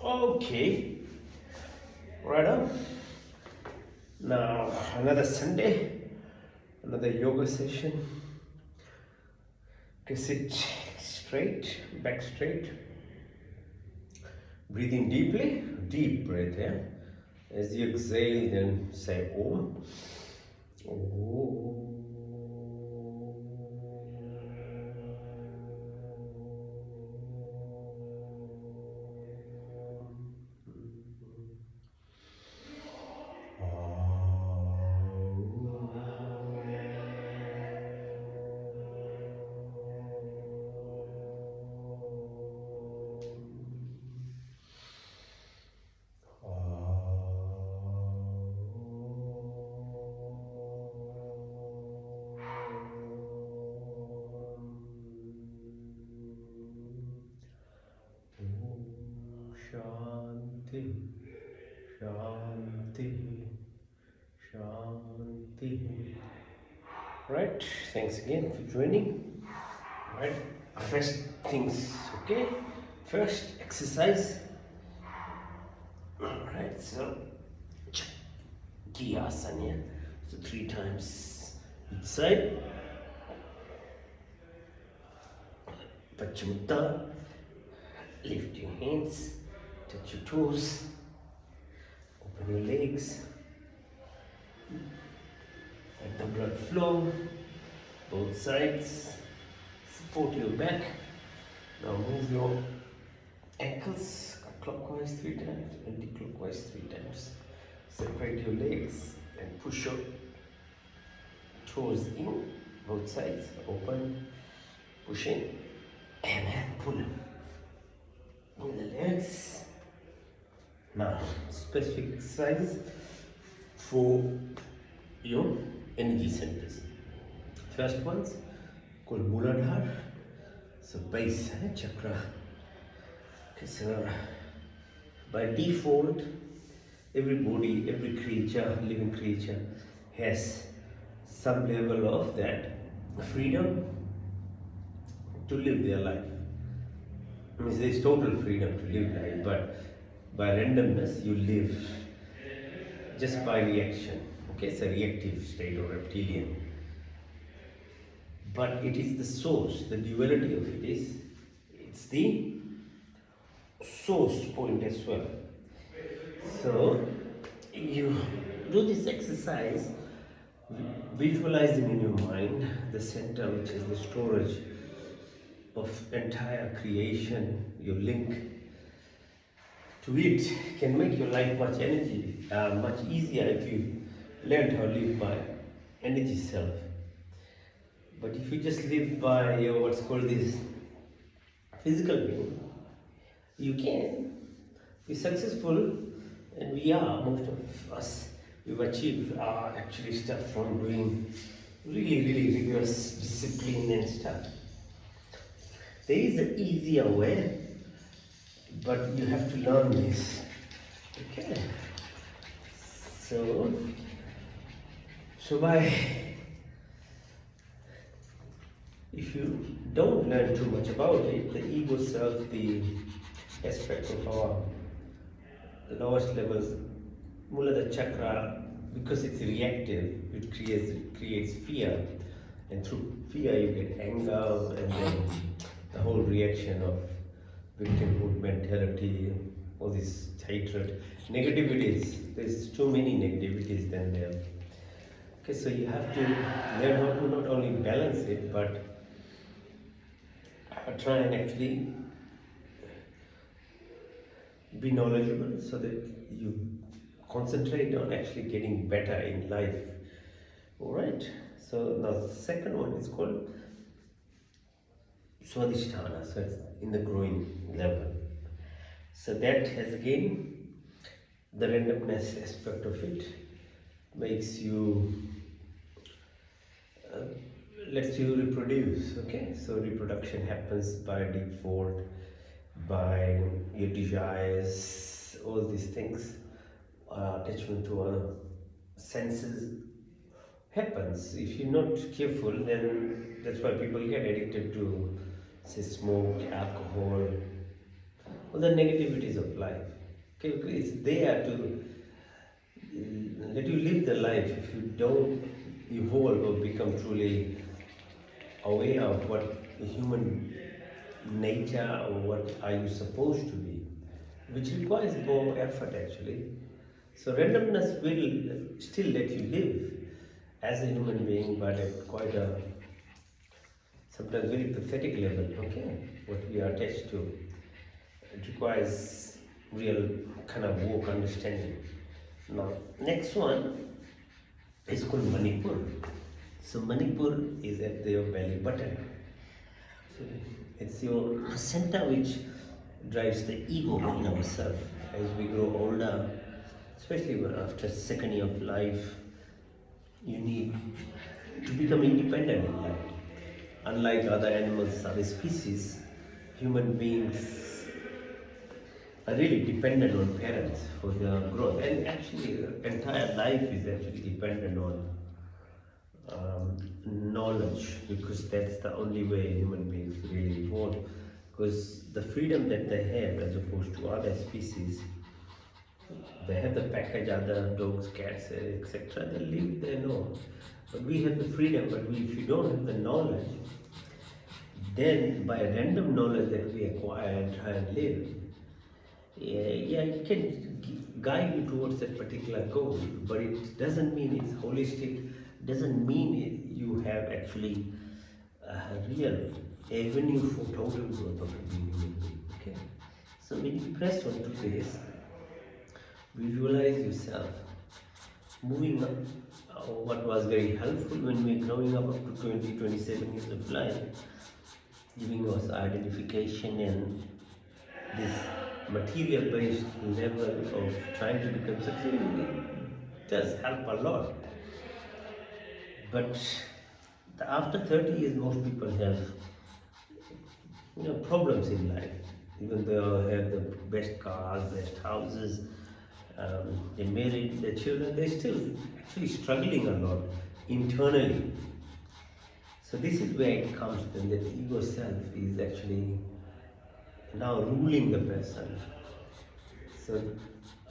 Okay, right on. Now, another Sunday, another yoga session. Okay, sit straight, back straight. Breathing deeply, deep breath here. As you exhale, then say Om. Om. Shanti, Shanti, Shanti. Right, thanks again for joining. Right, first things, okay? First, exercise. Alright, so Kiyasana. So 3 times each side. Paschimottanasana. Lift your hands, touch your toes, open your legs, let the blood flow, both sides, support your back. Now move your ankles clockwise 3 times, anti-clockwise 3 times. Separate your legs and push your toes in, both sides, open, push in, and then pull. Pull the legs. Now, specific exercise for your energy centers. First one's called Muladhara. So base chakra. Okay, so by default, everybody, every creature, living creature, has some level of that freedom to live their life. Means there is total freedom to live life, but by randomness you live just by reaction. Okay, it's a reactive state or reptilian. But it is the source, the duality of it is, it's the source point as well. So you do this exercise, visualizing in your mind the center, which is the storage of entire creation, your link to it can make your life much easier if you learn how to live by energy self. But if you just live by your what's called this physical being, you can be successful, and we are, most of us, we've achieved actually stuff from doing really rigorous discipline and stuff. There is an easier way, but you have to learn this. Okay. So by if you don't learn too much about it, the ego self, the aspect of our lowest levels, Muladhara chakra, because it's reactive, it creates fear, and through fear you get anger, and then the whole reaction of victimhood mentality, all this hatred, negativities. There's too many negativities than there. Okay, so you have to learn how to not only balance it, but try and actually be knowledgeable so that you concentrate on actually getting better in life. Alright, so now the second one is called Swadhisthana, so it's in the growing level. So that has again the randomness aspect of it, makes you lets you reproduce. Okay, so reproduction happens by default, by your desires, all these things, attachment to our senses happens. If you're not careful, then that's why people get addicted to, say, smoke, alcohol, all the negativities of life. Okay, it's there to let you live the life. If you don't evolve or become truly aware of what human nature or what are you supposed to be, which requires more effort actually. So randomness will still let you live as a human being, but at quite a sometimes very pathetic level. Okay, what we are attached to, it requires real kind of work understanding. Now, next one is called Manipur. So Manipur is at your belly button. So it's your center which drives the ego in ourselves. As we grow older, especially after second year of life, you need to become independent in life. Unlike other animals, other species, human beings are really dependent on parents for their growth, and actually, entire life is actually dependent on knowledge, because that's the only way human beings really evolve. Because the freedom that they have, as opposed to other species, they have the package, other dogs, cats, etc. They live, they know. But we have the freedom, but if you don't have the knowledge, then by random knowledge that we acquire and try and live, yeah, it can guide you towards that particular goal, but it doesn't mean it's holistic, doesn't mean you have actually a real avenue for total growth of being human being. Okay, so when you press onto this, visualize yourself moving up. What was very helpful when we were growing up to 20, 27 years of life, giving us identification and this material based level of trying to become successful does help a lot. But after 30 years, most people have problems in life. Even though they have the best cars, best houses, they married, their children, they're still actually struggling a lot internally. So this is where it comes then that ego self is actually now ruling the person. So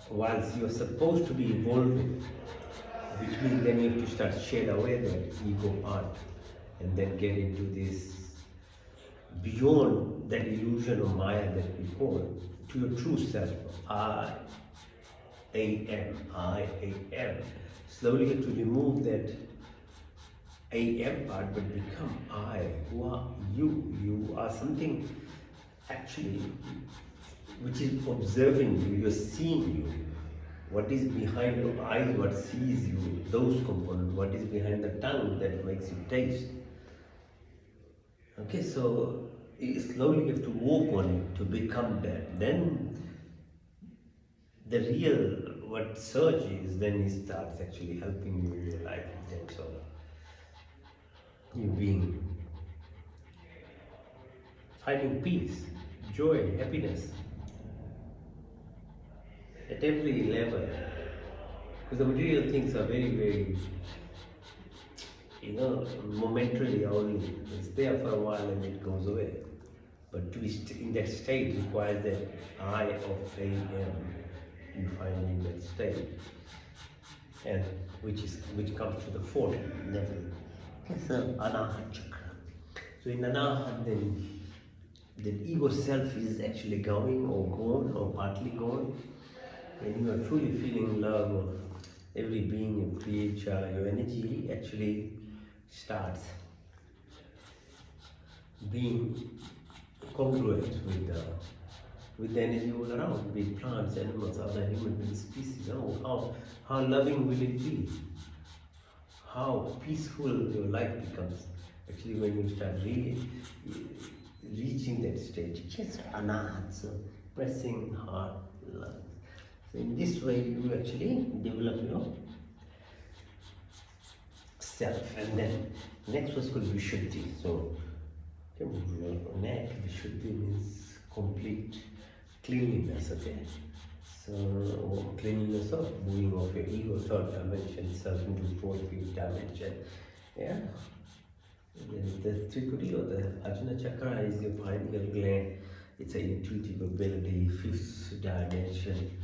whilst you're supposed to be evolving, which means then you have to start shed away that ego part and then get into this beyond that illusion of Maya that we call to your true self. I am. Slowly you have to remove that I am part but become I. Who are you? You are something actually which is observing you, you're seeing you. What is behind your eyes, what sees you, those components, what is behind the tongue that makes you taste. Okay, so slowly you have to work on it to become that. Then the real what search is, then it starts actually helping you in your life in terms of you being finding peace, joy, happiness at every level. Because the material things are very, very, momentarily only. It's there for a while and it goes away. But to be in that state requires that I of I am you find in that state, and which comes to the fourth level. It's the Anahat chakra. So in Anahat, then the ego self is actually going or gone or partly gone, and you are truly feeling love of every being, your creature, your energy actually starts being congruent with the energy all around, be it plants, animals, other human being species. How loving will it be? How peaceful your life becomes actually when you start really reaching that stage. Just anahat, so pressing hard love. So in this way you actually develop your self, and then next was called Vishuddhi. So neck Vishuddhi means complete cleanliness, okay? So cleanliness of moving off your ego, third dimension, self into fourth, fifth dimension. Yeah. The Trikudi or the Ajna Chakra is your pineal gland, It's an intuitive ability, fifth dimension,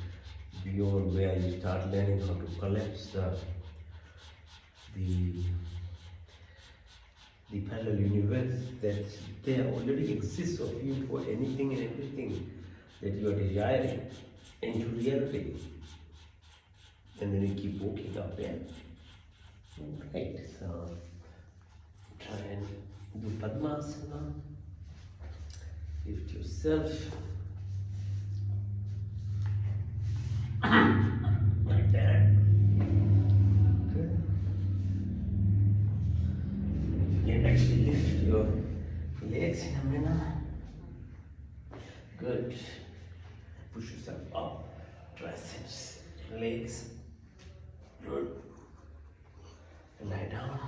beyond where you start learning how to collapse the the parallel universe that there already exists of you for anything and everything that you are desiring into reality. And then you keep walking up there. Right, so try and do Padmasana. Lift yourself like that. Good. You can actually lift your legs in a minute. Good. Push yourself up. Triceps, legs. Good. Lie down.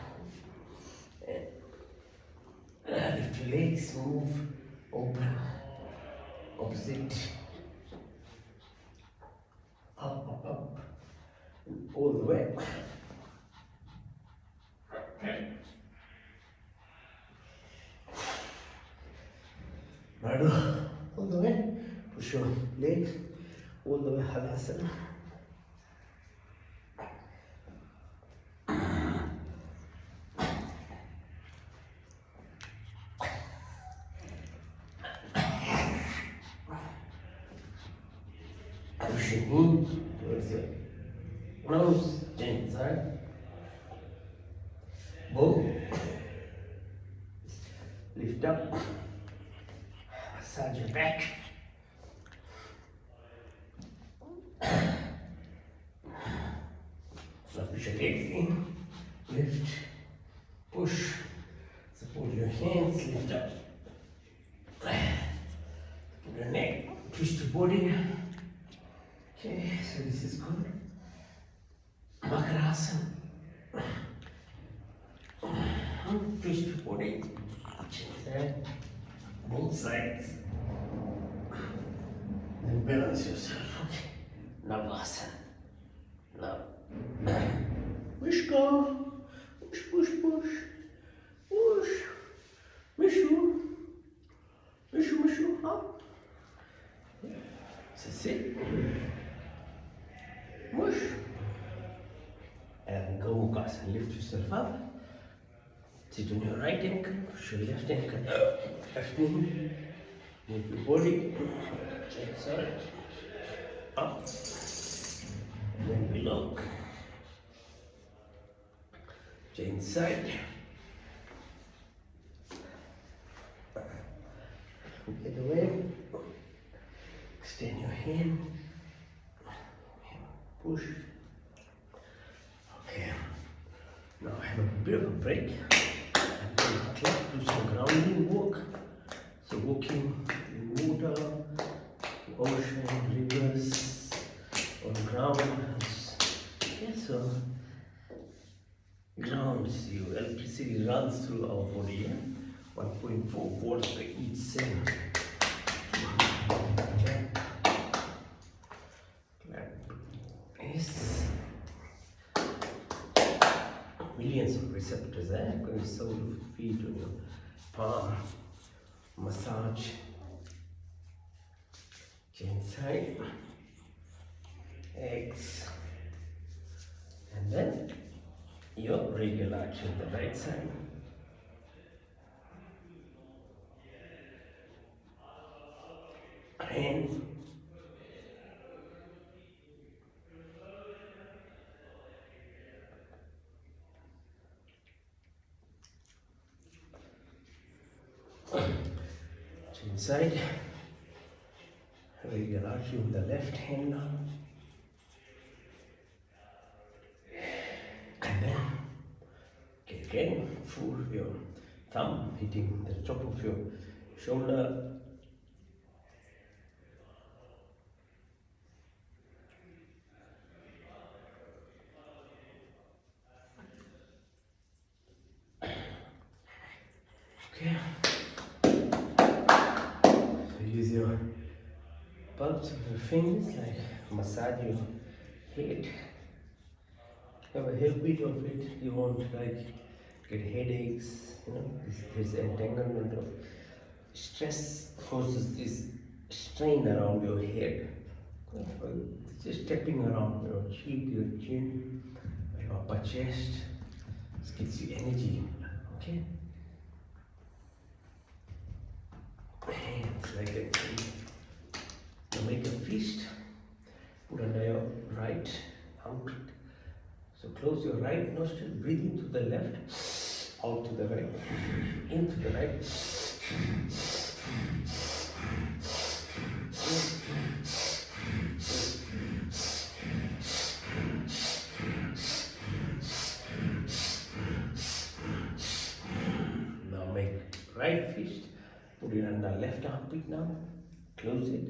And lift your legs. Move. Open. Opposite. Up. All the way. Nadu, all the way. Push your legs all the way. Halasana. Push your knee towards your nose, inside. Bow. Lift up. Massage your back. Now push your legs in. Lift. Push. Support your hands. Lift up. Your neck. Twist your body. Okay, so this is good. Makarasana. Twist your body. Change that. Both sides. Then balance yourself. Okay. Navasana. Now. Push go. Push. Push. Mishu. Up. So sit. Push. And go Mukasana. Lift yourself up. Sit on your right ankle. Push your left ankle. Left knee. Move your body. Change side. Up. And then below. Change side. Get away. Extend your hand. Push. Okay. Now have a bit of a break. And then do some grounding walk. So walking in water, ocean, rivers, on ground. Yeah, so grounds you. Electricity runs through our body. Yeah? 1.4 volts per each cell. Yes. Millions of receptors, going sole of your feet on your palm. Massage. Change side. X. And then your radial arch on the right side. And inside, radial arch with the left hand now. And then again, full your thumb hitting the top of your shoulder. Okay. So use your palms of your fingers like massage your head. Have a little bit of it. You won't like get headaches. This entanglement of stress causes these strain around your head. Just stepping around your cheek, your chin, your upper chest. This gives you energy. Okay? Hands like a now make a fist. Put under your right armpit. So close your right nostril, breathe into the left, out to the right, into the right. Now make right fist, put it under left armpit now, close it.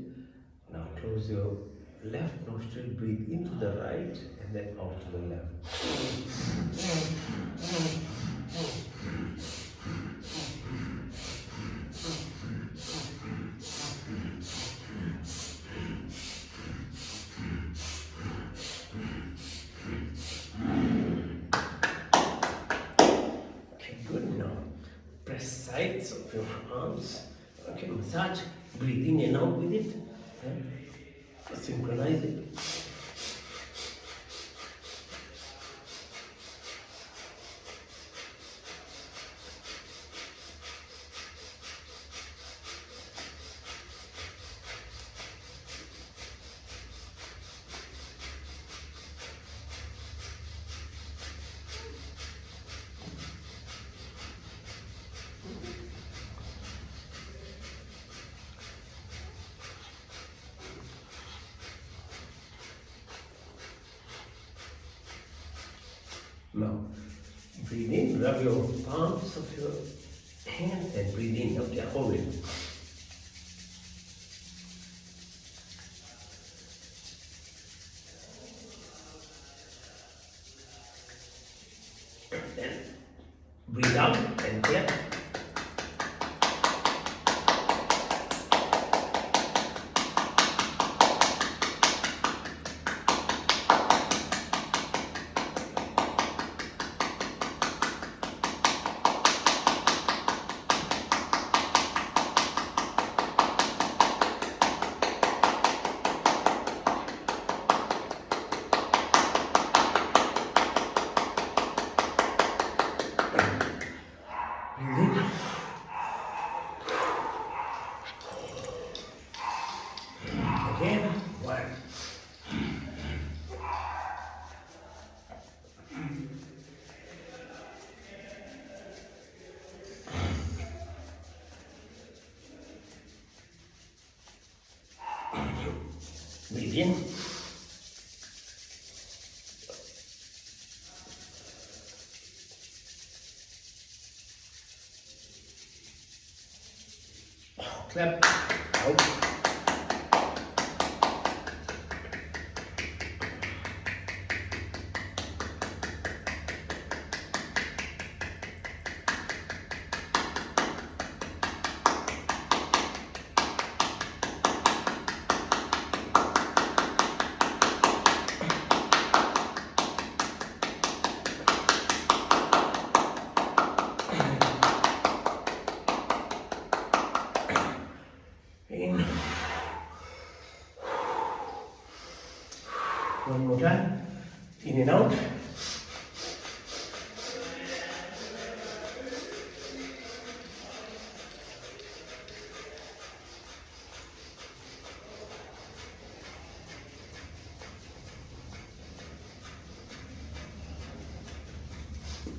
Now close your left nostril, breathe into the right and then out to the left. Okay, good. Now press sides of your arms. Okay, massage. Breathe in and out with it. Synchronize it. Now, breathe in, rub your palms of your hands and breathe in. Okay, hold it. Then breathe out and get. Again, one. Breathe in. Clap out. In. One more time. In and out.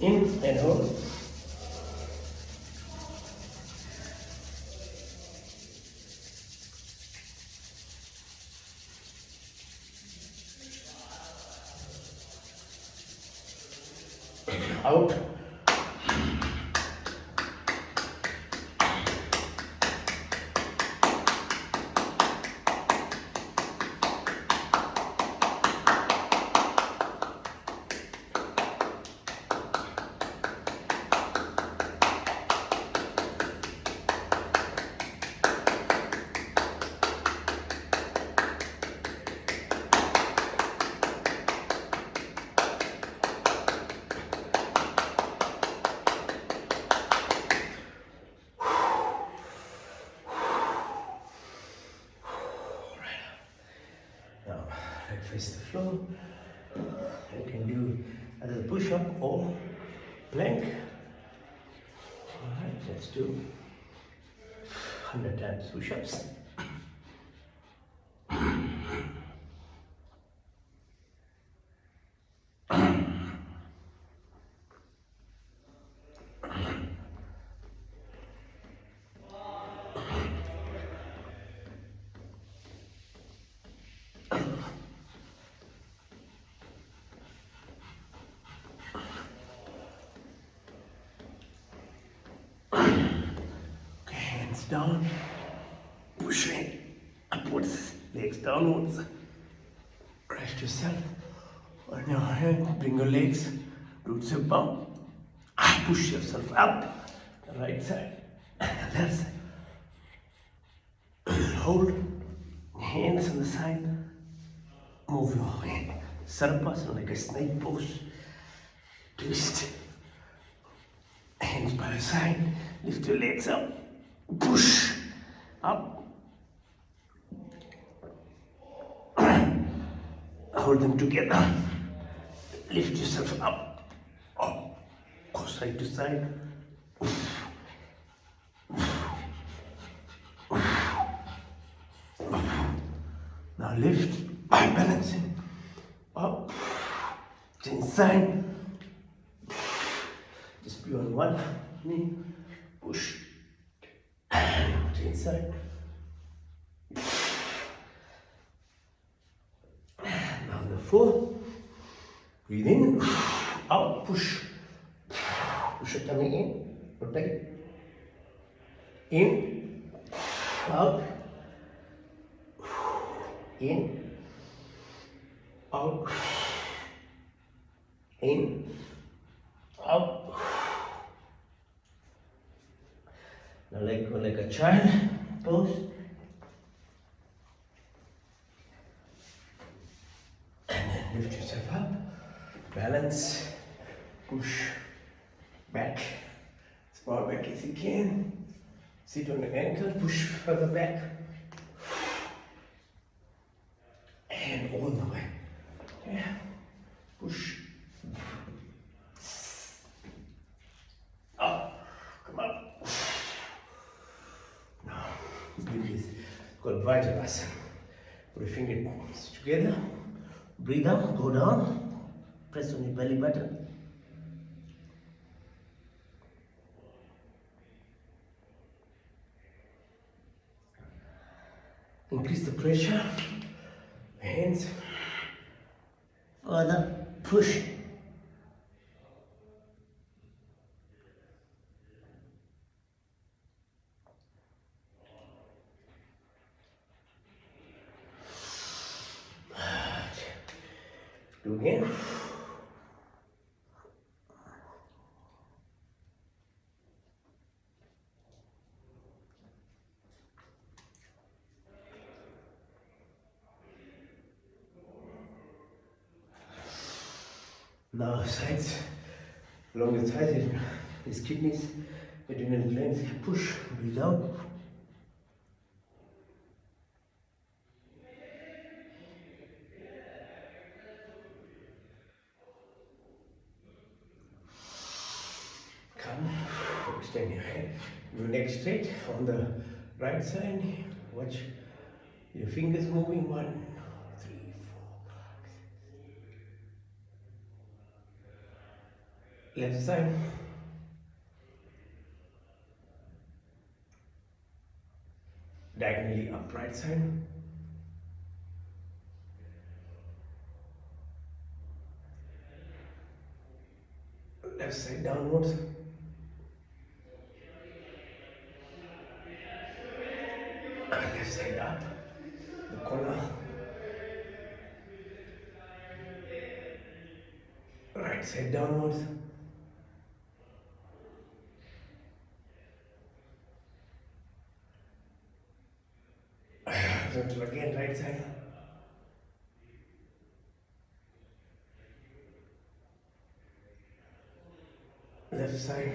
In and out. Out. Right face the floor. You can do either push up or plank. Alright, let's do 100 times push ups. Hands down, pushing upwards, legs downwards. Rest yourself on your hand, bring your legs, roots of bump. Push yourself up, the right side, left side. Hold, hands on the side, move your hand. Sarvasana like a snake pose. Twist. Hands by the side, lift your legs up, push up. Hold them together, lift yourself up, go side to side. Now lift by balancing, up, change side. Just be on one knee, push, change side. Now the floor, breathe in, out, push, push your tummy in, rotate, in, out, in, out, in, out. Now go like a child pose. And then lift yourself up, balance, push back, as far back as you can. Sit on the ankle, push further back. And all the way. Yeah. Push. Up. Come up. Now, do this. It's called Vajrasana. Put your fingers together. Breathe out, go down. Press on your belly button. Increase the pressure. Hands. Further. Push. Do again. Now sides, along the sides, his kidneys, adrenal glands, push, breathe out. Come, extend your head, your neck straight on the right side. Watch your fingers moving. 1, 3, 4, 5. Left side. Diagonally up, right side. Left side downwards. Left side up, the corner. Right side downwards. So again, right side. Left side.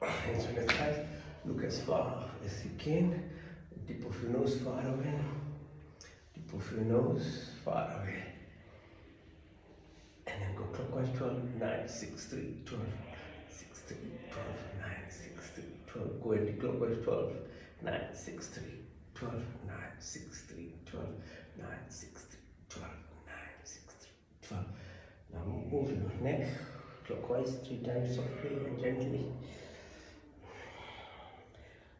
Hands on the side. Look as far as you can. Tip of your nose far away. Tip of your nose far away. And then go clockwise 12, 9, 6, 3, 12, 6, 3, 12, 9, 6, 3, 12. Go anti-clockwise 12, 9, 6, 3, 12, 9, 6, 3, 12, 9, 6, 3, 12, 9, 6, 3, 12. Now move your neck clockwise 3 times softly and gently.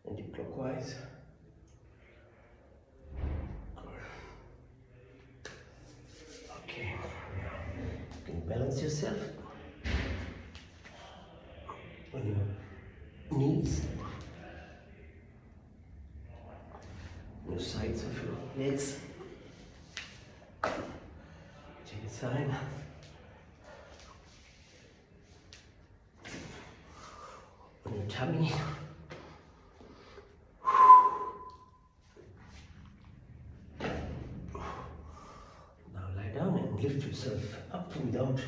Anti-clockwise. Okay, now you can balance yourself on your knees, your sides of your legs, chin side, on your tummy. Lift yourself up without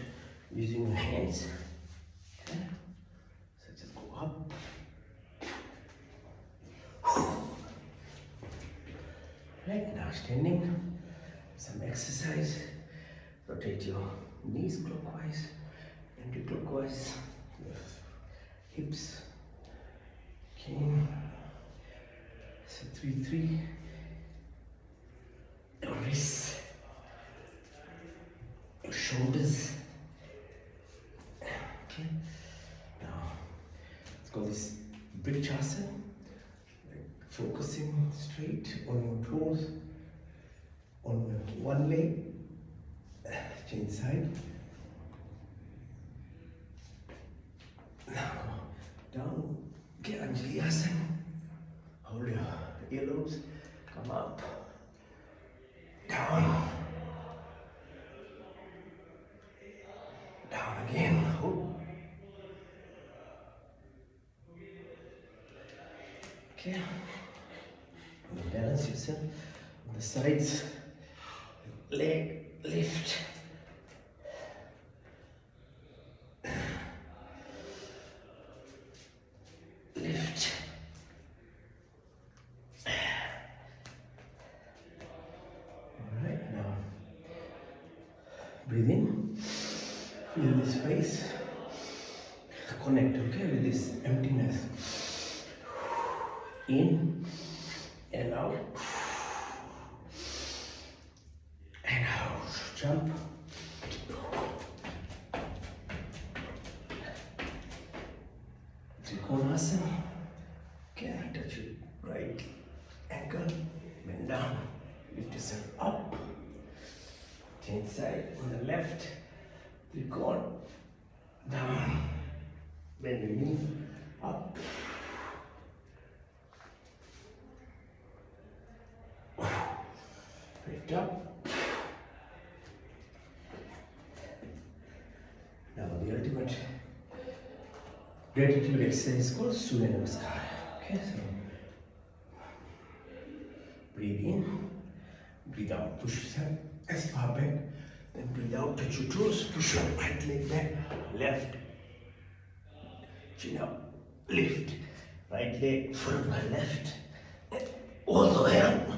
using your hands. Okay? So just go up. Right, now standing. Some exercise. Rotate your knees clockwise, anti-clockwise, your hips. Okay. So 3-3. Your wrists. Shoulders. Okay. Now let's call this Vrikshasana. Like focusing straight on your toes, on one leg, change side. Now go down. Get Anjali Asana. Hold your earlobes. Come up. Down. Down again. Hold. Okay. And balance yourself on the sides. Leg lift. Lift. Alright, now breathe in. Feel this space. Connect, okay, with this emptiness. In and out. And out. Jump. Trikonasana. Okay, touch your right ankle. Bend down. Lift yourself up. Change side on the left. Trikon. Down. Bend your knee. Up. Lift up. Now the ultimate gratitude exercise is called Surya Namaskar. Okay, so breathe in, breathe out, push yourself as far back, then breathe out, touch your toes, push your right leg back, left, chin up, lift, right leg followed by left, all the way up.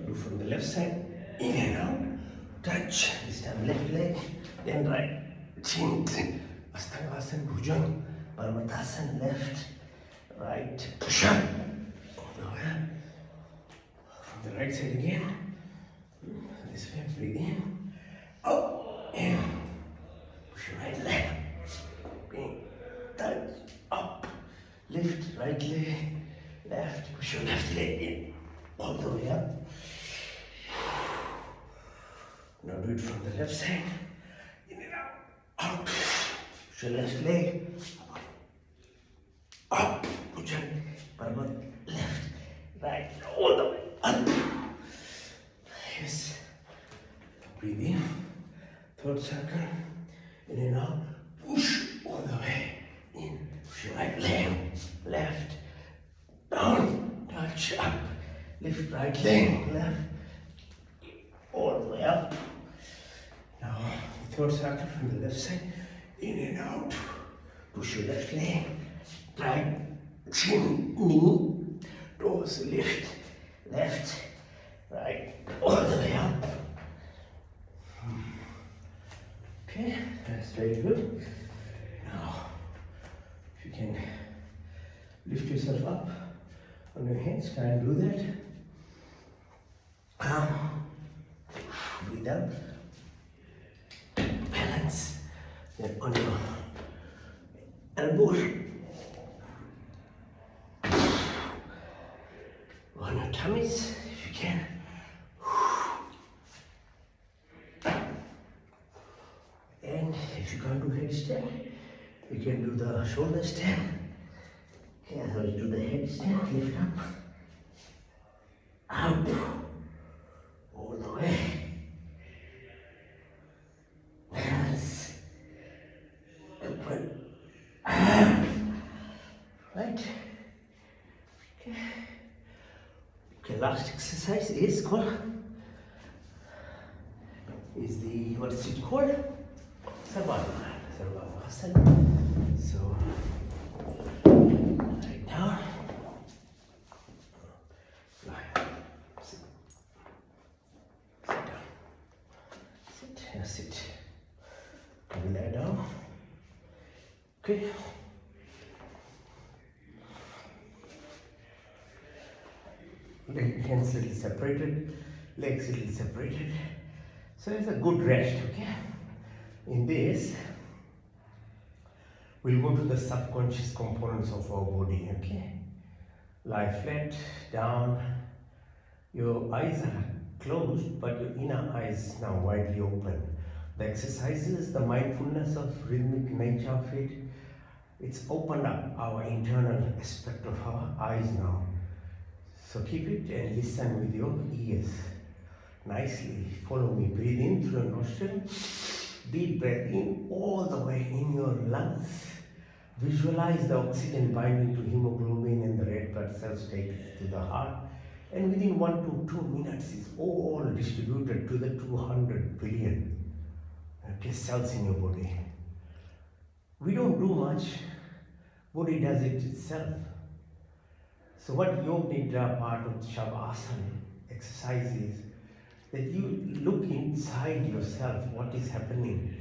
Do from the left side, in and out, touch, this time left leg, then right, chin, Ashtanga Bhujang, Parvatasana, left, right, push up, all the way up. From the right side again, this way, breathe in, out, in, push your right leg, in, touch, up, lift, right leg, left, push your left leg in, all the way up. Now do it from the left side. In and out. Out. Push your left leg. Up. Push your Parvat. Left. Right. All the way. Up. Yes. Breathe in. Third circle. In and out. Push all the way. In. Push your right leg. Left. Down. Touch. Up. Lift right leg. Left. All the way up. Now, third circle from the left side, in and out. Push your left leg, right, chin, knee, toes, lift, left, right, all the way up. Okay, that's very good. Now, if you can lift yourself up on your hands, try and do that. Breathe out. Balance. Then on your elbows. On your tummies, if you can. And if you can't do headstand, you can do the shoulder stand. Okay, so you do the headstand, lift up, out, all the way. Balance, open, right. Okay. Okay, last exercise is called, what is it called? Sarvasana. So, right now, lie, sit down, sit, and lie down. Okay. Hands a little separated, legs a little separated. So it's a good rest, okay? In this, we'll go to the subconscious components of our body, okay? Lie flat, down. Your eyes are closed, but your inner eyes now widely open. The exercises, the mindfulness of rhythmic nature of it, it's opened up our internal aspect of our eyes now. So keep it and listen with your ears. Nicely, follow me. Breathe in through your nostril. Deep breath in all the way in your lungs. Visualize the oxygen binding to hemoglobin and the red blood cells take it to the heart. And within 1 to 2 minutes, it's all distributed to the 200 billion cells in your body. We don't do much. Body does it itself. So what Yoga Nidra part of Shavasana exercise is that you look inside yourself, what is happening.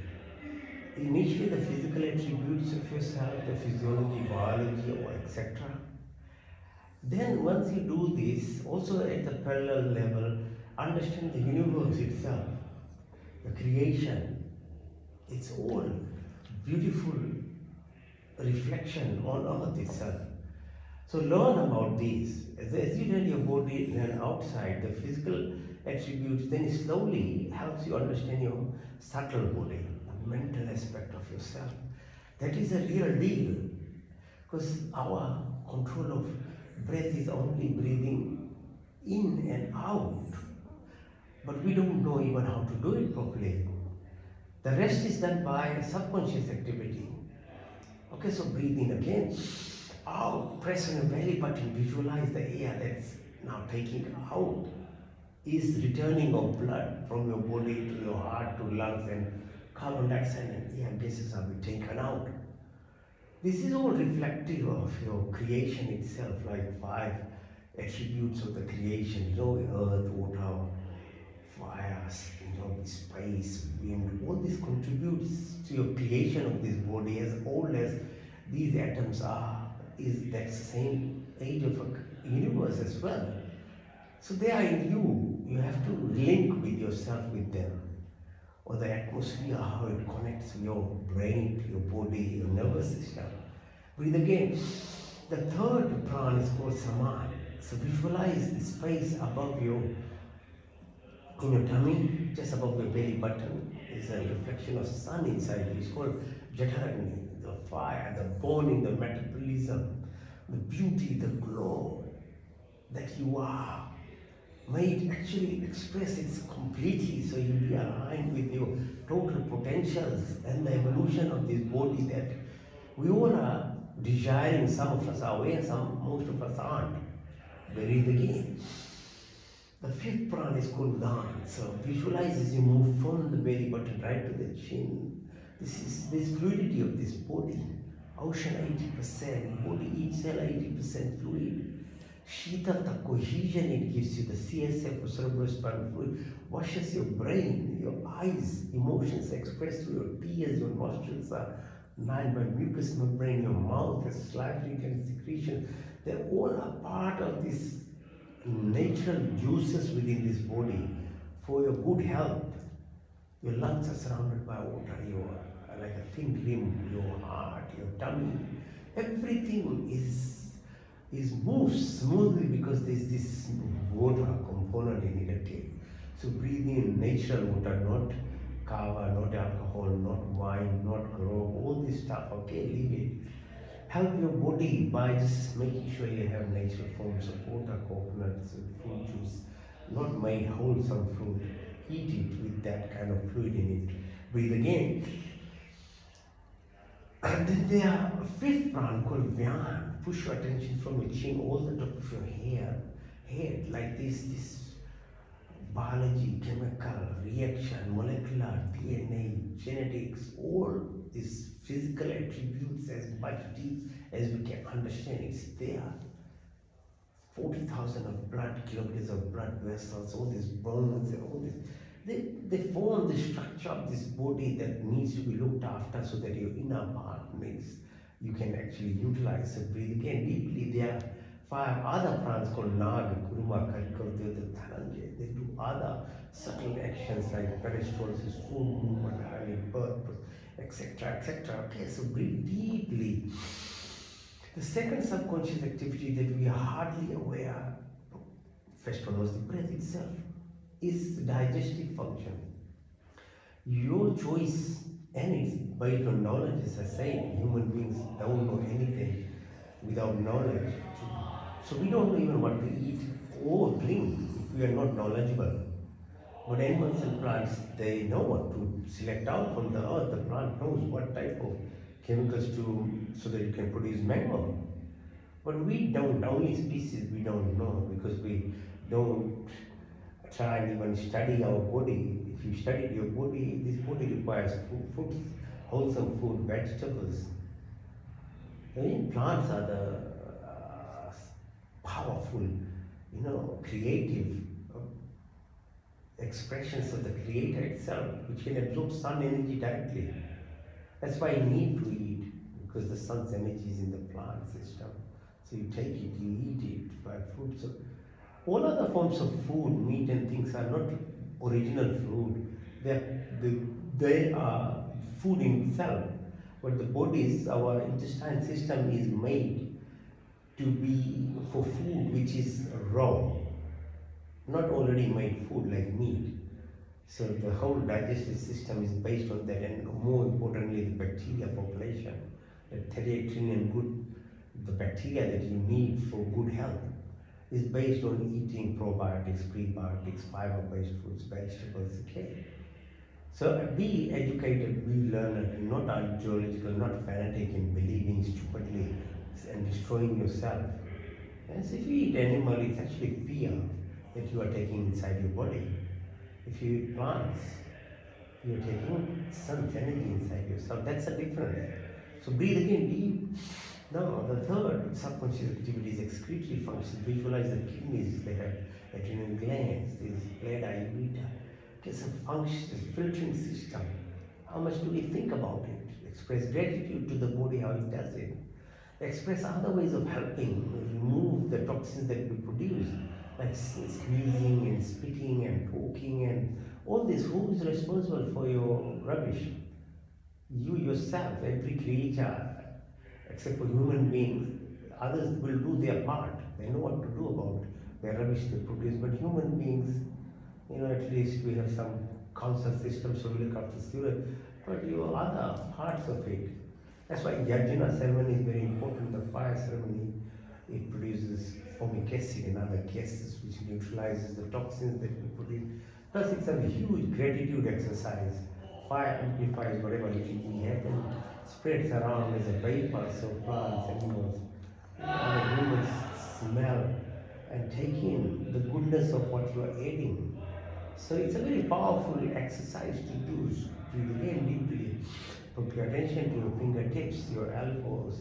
Initially the physical attributes of yourself, the physiology, biology, or etc. Then once you do this, also at the parallel level, understand the universe itself, the creation. It's all beautiful reflection on earth itself. So learn about these. As you learn your body and outside, the physical attributes, then it slowly helps you understand your subtle body, the mental aspect of yourself. That is a real deal. Because our control of breath is only breathing in and out. But we don't know even how to do it properly. The rest is done by subconscious activity. Okay, so breathe in again. Out, press on your belly button, visualize the air that's now taking out is returning of blood from your body to your heart to lungs, and carbon dioxide and air gases are being taken out. This is all reflective of your creation itself, like 5 attributes of the creation, earth, water, fire, space, wind. All this contributes to your creation of this body. As old as these atoms are, is that same age of a universe as well. So they are in you. You have to link with yourself with them. Or the atmosphere, how it connects your brain to your body, your nervous system. Breathe again. The third prana is called samadhi. So visualize the space above you, in your tummy, just above your belly button. Is a reflection of sun inside you. It's called Jataragni. The fire, the burning, the metabolism, the beauty, the glow that you are. May it actually express it completely, so you'll be aligned with your total potentials and the evolution of this body that we all are desiring. Some of us are aware, most of us aren't. Breathe again. The 5th prana is called Udana. So visualize as you move from the belly button right to the chin. This fluidity of this body. Ocean 80%, body each cell 80% fluid. Shita, the cohesion it gives you, the CSF or cerebrospinal fluid, washes your brain, your eyes, emotions expressed through your tears, your nostrils are lined by mucous membrane, your mouth has slightly intense secretion. They're all a part of this natural juices within this body for your good health. Your lungs are surrounded by water, your like a thin limb, your heart, your tummy, everything is moves smoothly because there's this water component in it. Okay? So breathe in natural water, not kava, not alcohol, not wine, not grog, all this stuff. Okay, leave it. Help your body by just making sure you have natural forms of water, coconuts, fruit juice, not made wholesome fruit. Eat it with that kind of fluid in it. Breathe again. And then there are a fifth pran called Vyan. Push your attention from your chin all the top of your head like this biology, chemical, reaction, molecular, DNA, genetics, all these physical attributes as much deep as we can understand, it's there. 40,000 of blood, kilometers of blood vessels, all these bones and all this. They form the structure of this body that needs to be looked after so that your inner part makes you can actually utilize. So breathe again deeply. There are 5 other prans called Nag, Kuruma, Karikurdeva, Dhananjay. They do other subtle actions like peristalsis, food movement, having birth, etc., etc. Okay, so breathe deeply. The second subconscious activity that we are hardly aware, first one was the breath itself, is the digestive function. Your choice, and it's based on knowledge, as I say, human beings don't know anything without knowledge. So we don't know even what to eat or drink if we are not knowledgeable. But animals and plants, they know what to select out from the earth. The plant knows what type of chemicals to, so that it can produce mango. But we don't, only species we don't know because we don't try and even study our body. If you study your body, this body requires food, wholesome food, vegetables. I mean, plants are the powerful, creative expressions of the Creator itself, which can absorb sun energy directly. That's why you need to eat, because the sun's energy is in the plant system. So you take it, you eat it by food. So all other forms of food, meat and things are not original food. They are food in itself. But the body's, our intestine system is made to be for food which is raw, not already made food like meat. So the whole digestive system is based on that, and more importantly, the bacteria population, the terrestrial and good, the bacteria that you need for good health is based on eating probiotics, prebiotics, fiber-based foods, vegetables, okay? So be educated, be learned, not ideological, not fanatic in believing stupidly and destroying yourself. Yes, if you eat animal, it's actually fear that you are taking inside your body. If you eat plants, you're taking sun's energy inside yourself. That's the difference. So breathe again deep. Now, the third subconscious activity is excretory functions. Visualize the kidneys, they have adrenal glands, there's bladder, ureter. It's a function, a filtering system. How much do we think about it? Express gratitude to the body, how it does it. Express other ways of helping, remove the toxins that we produce, like sneezing and spitting and talking and all this. Who is responsible for your rubbish? You yourself, every creature, except for human beings. Others will do their part. They know what to do about the rubbish they produce. But human beings, at least we have some council system, so we look after sewage. But your other parts of it. That's why Yajna ceremony is very important. The fire ceremony, it produces formic acid and other gases which neutralizes the toxins that we produce. Plus, it's a huge gratitude exercise. Fire amplifies whatever we have and spreads around as a vapor, so plants, animals, other humans smell and take in the goodness of what you are eating. So it's a very powerful exercise to do. Breathe again deeply. Put your attention to your fingertips, your elbows,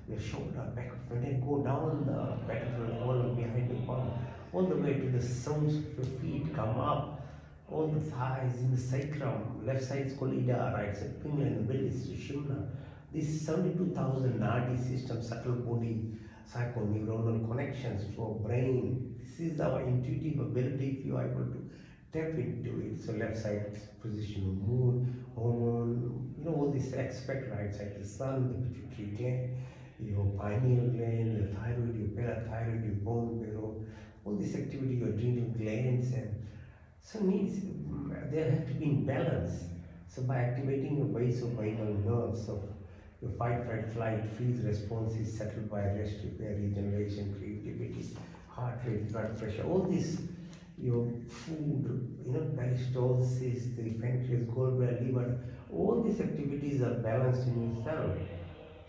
your shoulder, back of your neck, go down the back of your wall behind your palm, all the way to the soles of your feet, come up, all the thighs in the sacrum, left side is called Ida, right side Pingla, and the belly is Shimna. This 72,000 nadi system, subtle body, psychoneuronal connections to our brain. This is our intuitive ability if you are able to tap into it. So left side position of moon, hormone, all this aspect, right side the sun, the pituitary gland, your pineal gland, the thyroid, your parathyroid, your bone marrow, all this activity, your adrenal glands, and so needs there have to be in balance. So by activating your vasovagal nerves of your fight, flight, freeze response is settled by rest, repair, regeneration, creativity, heart rate, blood pressure, all this, your food, peristalsis, the pancreas, gallbladder, liver, all these activities are balanced in yourself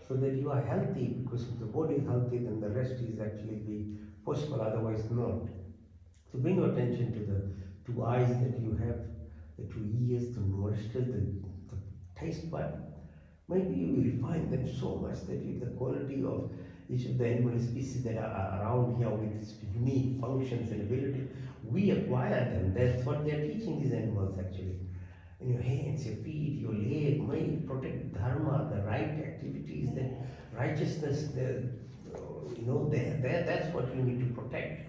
so that you are healthy, because if the body is healthy, then the rest is actually be possible, otherwise not. So bring your attention to the two eyes that you have, the two ears, the nostrils, the taste bud. Maybe you will refine them so much that you, the quality of each of the animal species that are around here with its unique functions and ability, we acquire them. That's what they're teaching these animals actually. And your hands, your feet, your leg, mind, protect dharma, the right activities, the righteousness, that's what you need to protect.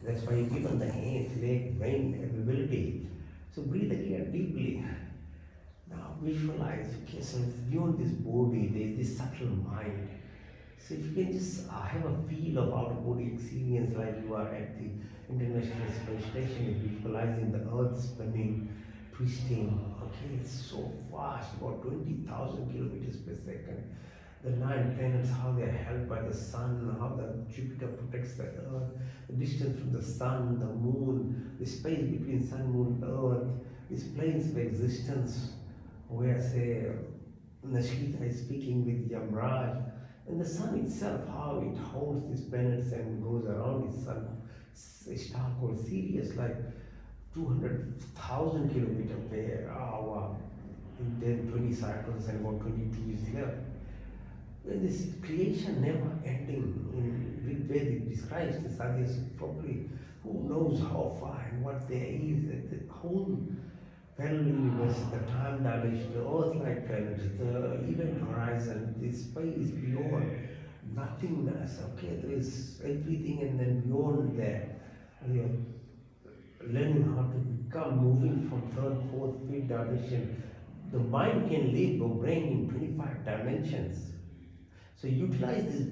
That's why you're given the hands, leg, brain, ability. So breathe again deeply. Now visualize, okay, so beyond this body, there's this subtle mind. So if you can just have a feel of out-of-body experience like you are at the International Space Station, visualizing the Earth spinning, twisting, okay, it's so fast, about 20,000 kilometers per second. The 9 planets, how they are held by the sun, how the Jupiter protects the Earth, the distance from the sun, the moon, the space between sun, moon, Earth, these planes of existence, where say Nashita is speaking with Yamraj, and the sun itself, how it holds these planets and goes around its sun, a star called Sirius, like 200,000 kilometers per hour, in then 20 cycles and about 22 is left. When this creation never ending, in where it describes the Sagyas properly, who knows how far and what there is, the whole parallel universe, the time dilation, the Earth-like planets, the event horizon, the space beyond, nothingness, okay, there is everything, and then beyond that, you're learning how to become, moving from third, fourth, fifth dimension. The mind can live, the brain in 25 dimensions. So utilize this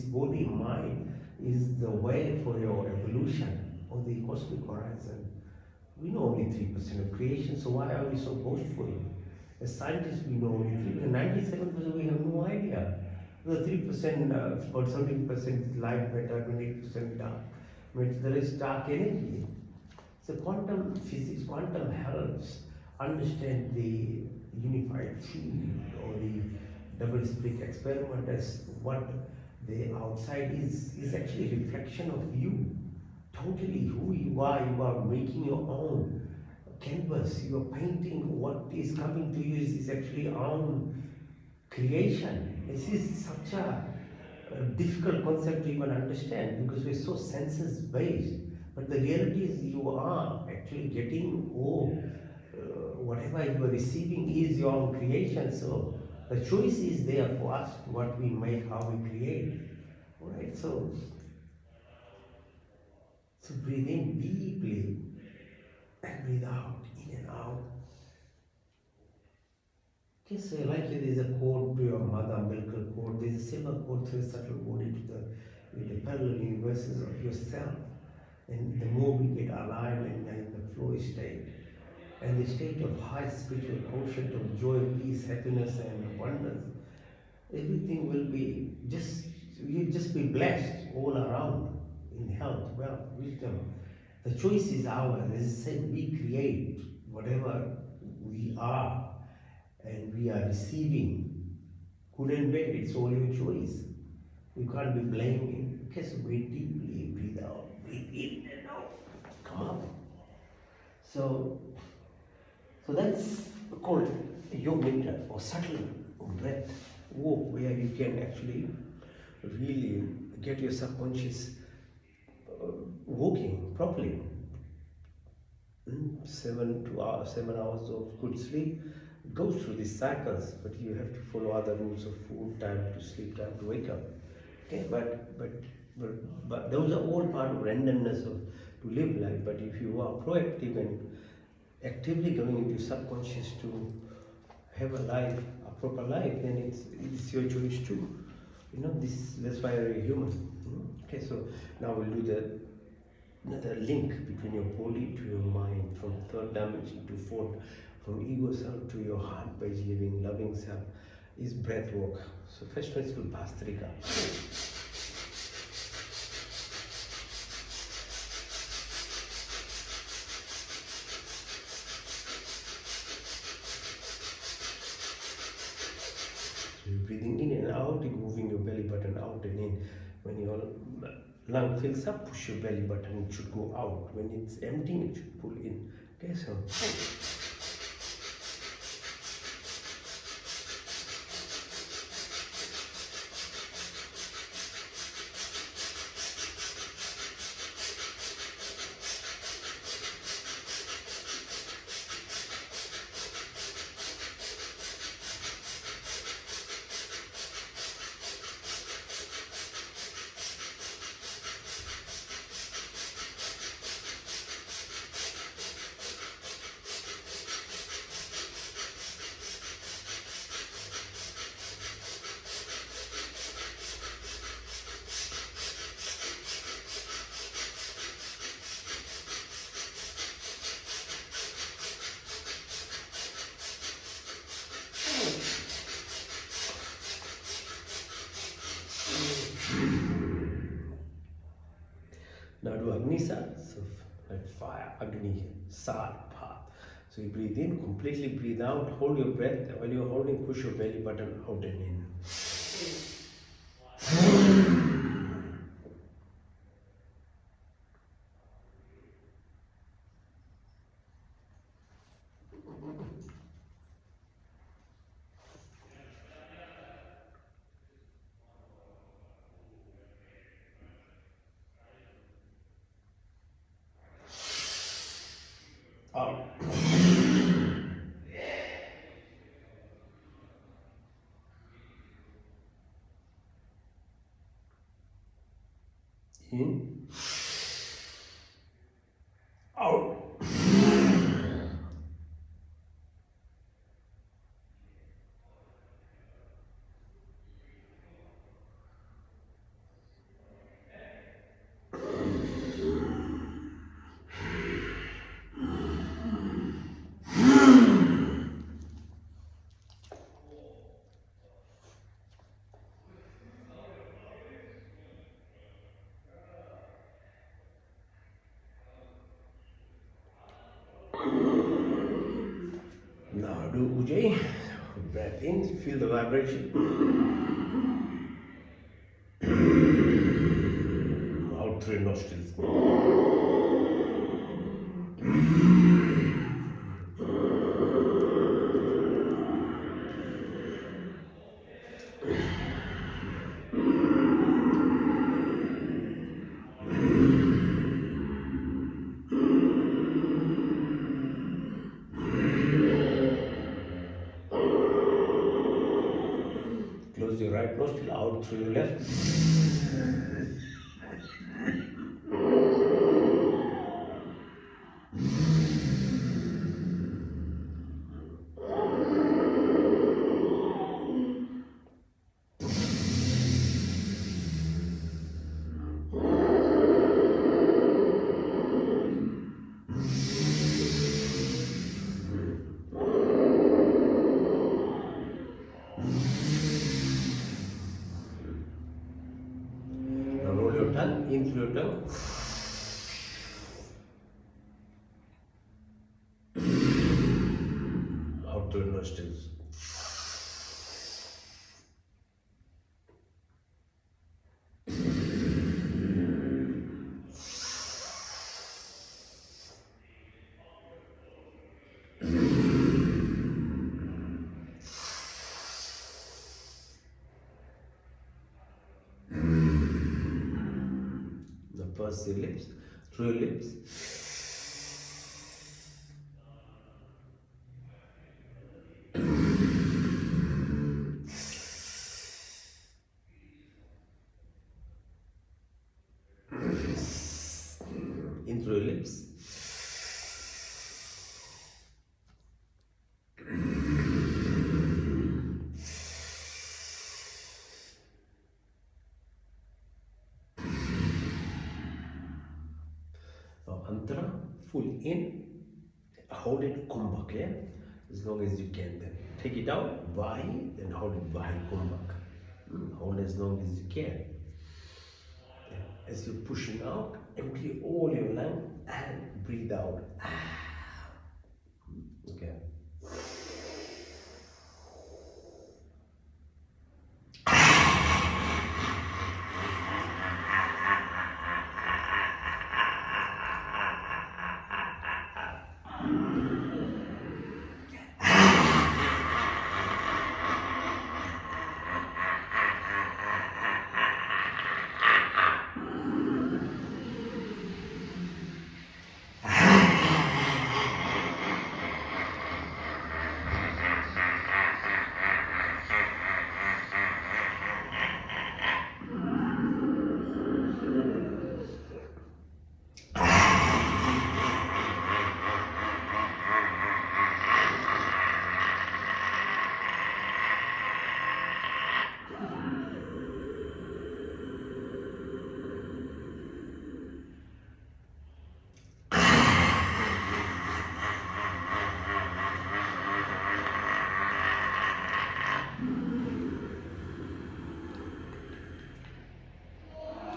body mind is the way for your evolution or the cosmic horizon. We know only 3% of creation, so why are we so boastful? As scientists, we know only 3%, 97% we have no idea. The 3%, about 17% light matter, 28% dark matter, there is dark energy. So quantum physics, quantum helps understand the unified field or the double split experiment as what the outside is actually a reflection of you. Totally who you are making your own canvas, you are painting what is coming to you is actually your own creation. This is such a difficult concept to even understand because we're so senses based. But the reality is you are actually getting, whatever you are receiving is your own creation. So the choice is there for us, what we make, how we create. Alright, so breathe in deeply and breathe out, in and out. Okay, so like there's a cord to your mother umbilical cord, there's a silver cord through a subtle body to the parallel universes of yourself. And the more we get aligned in the flow state, and the state of high spiritual quotient of joy, peace, happiness, and abundance, everything will be you'll just be blessed all around in health, wealth, wisdom. The choice is ours. As I said, we create whatever we are, and we are receiving good and bad. It's all your choice. You can't be blaming. Just breathe deeply, breathe out, breathe in and out. Come up. So that's called yoga nidra or subtle breath walk, where you can actually really get your subconscious working properly. 7 hours of good sleep goes through these cycles, but you have to follow other rules of food, time to sleep, time to wake up. Okay, but those are all part of randomness of to live life. But if you are proactive and actively going into subconscious to have a life, a proper life, then it's your choice too. That's why you're a human. Okay, so now we'll do the link between your body to your mind, from third dimension to fourth, from ego self to your heart-based living, loving self, is breath work. So first one is called Bhastrika. So you're breathing in and out, you're moving your belly button out and in. When your lung fills up, push your belly button, it should go out. When it's emptying, it should pull in. Okay, so now do Agnisar, so like fire, Agni, Sar, path. So you breathe in, completely breathe out, hold your breath. While you're holding, push your belly button out and in. Out. In. Out. Now do Ujjayi. Breath in, feel the vibration. Out through your nostrils. Close your right nostril, out through your left. Now roll your tongue in through your tongue. Out through your nostrils. first your lips, through your lips. In through your lips. Now Antara, full in, hold it kumbhak, yeah? As long as you can then. Take it out, vahi, then hold it vahi kumbhak. Hold as long as you can. Then as you're pushing out, empty all your lung and breathe out. Okay.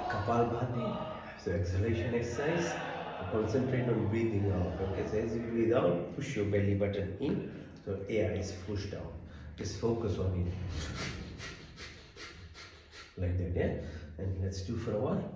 Kapalbhati, so exhalation exercise. Concentrate on breathing out. Okay, so as you breathe out, push your belly button in, so air is pushed out. Just focus on it. Like that, yeah? And let's do for a while.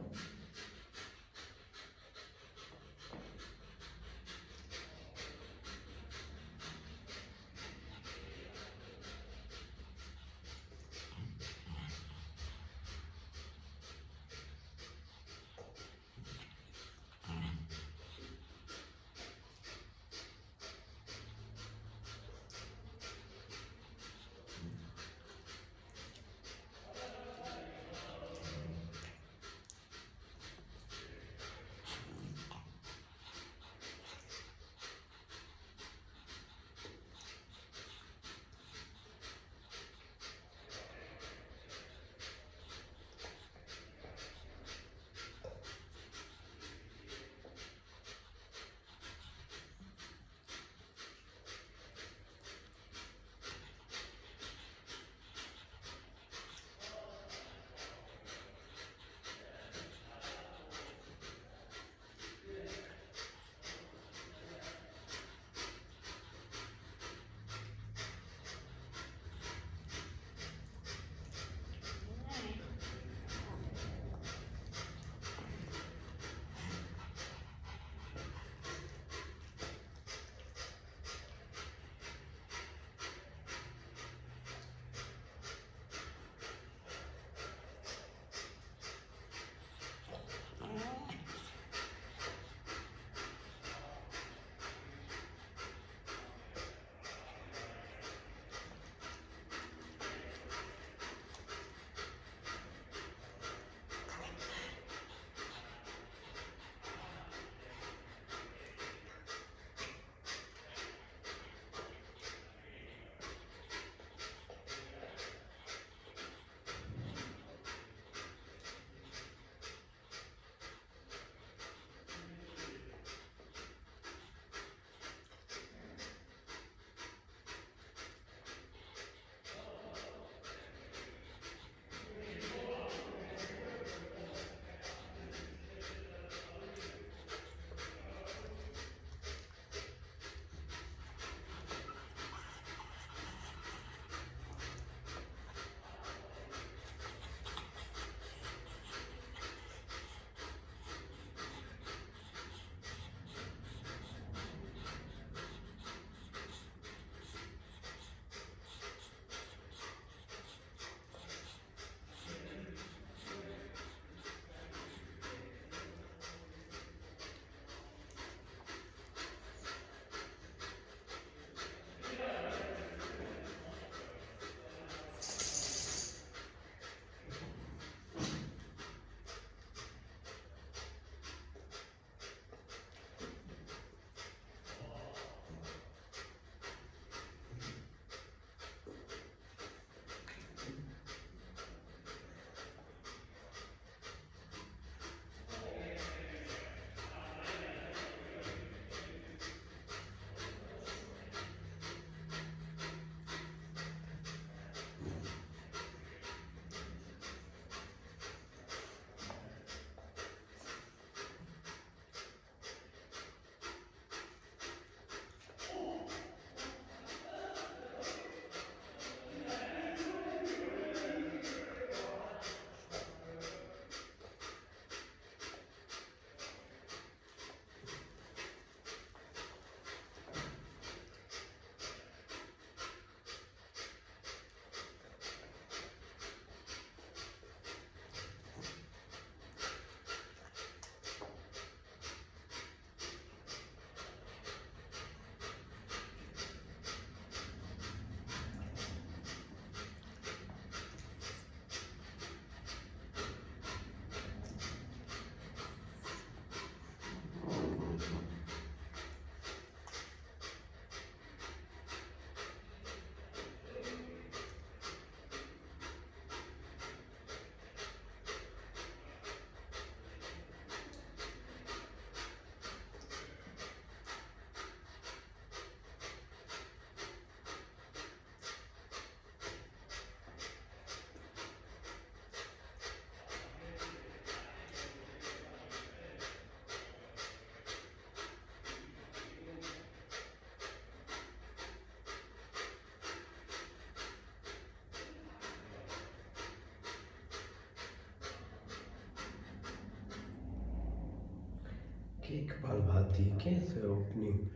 Okay, Kapalbhati. Okay, so opening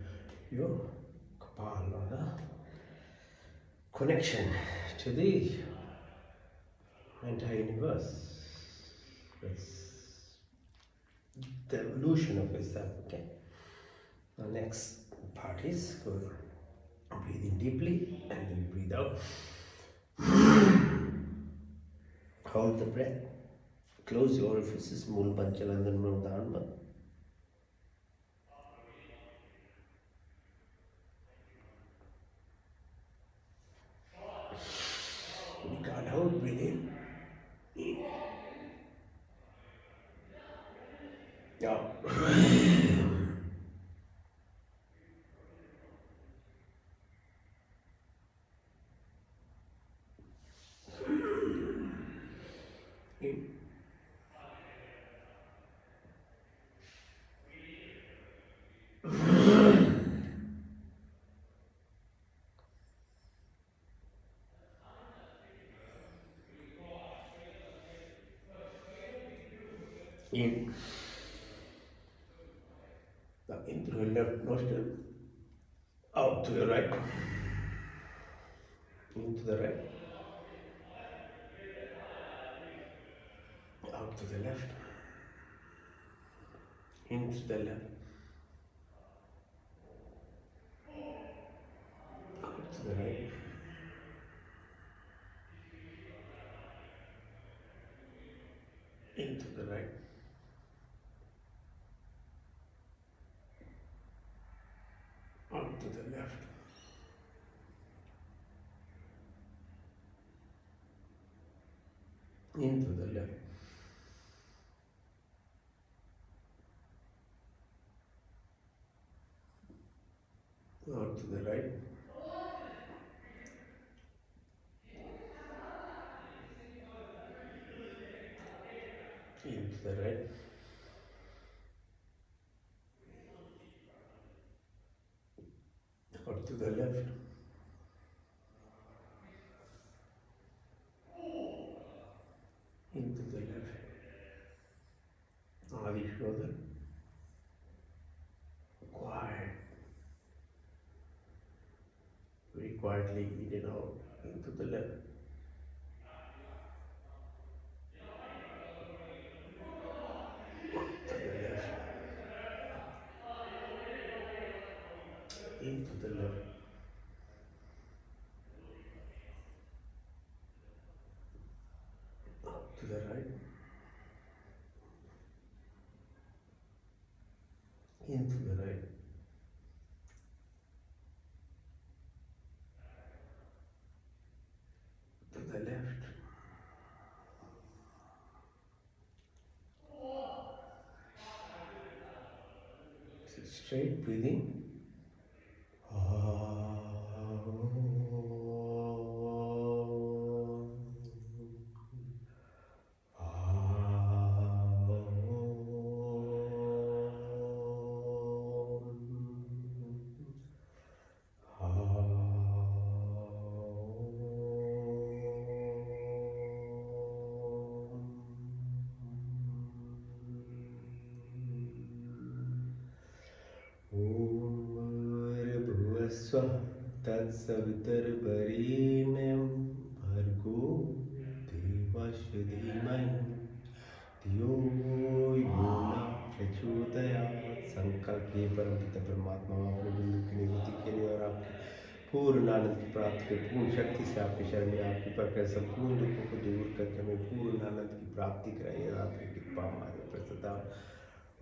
your Kapala connection to the entire universe. That's the evolution of yourself. Okay. The next part is breathe in deeply and then breathe out. Hold the breath. Close your orifices. Mool Panchalandan Dharma. You can't hold. Breathe in. Out. In. In. Now in through your left nostril. Out to your right. Into the right. Out to the left. Into the left. Out to the right. Into the right. Out to the left. Into the left. Out to the right. Into the right. Out to the left. Into the left. Adi Shrodha. Quiet. Very quietly in and out. Into the left. To the left. Into the left. Out to the right. Into the right. To the left. Straight breathing. Swah तत्सवितुर्वरेण्यं भर्गो देवस्य धीमहि धियो यो न प्रचोदयात्। संकल्प ये परम पिता परमात्मा अपने बिंदु की निवृत्ति के लिए और आपके पूर्ण आनंद की प्राप्ति के पूर्ण शक्ति से आपके शरण में आपकी प्रकृति संपूर्ण दुखों को दूर करके हमें पूर्ण आनंद की प्राप्ति कराइए। आपकी कृपा हमारे ऊपर सदा।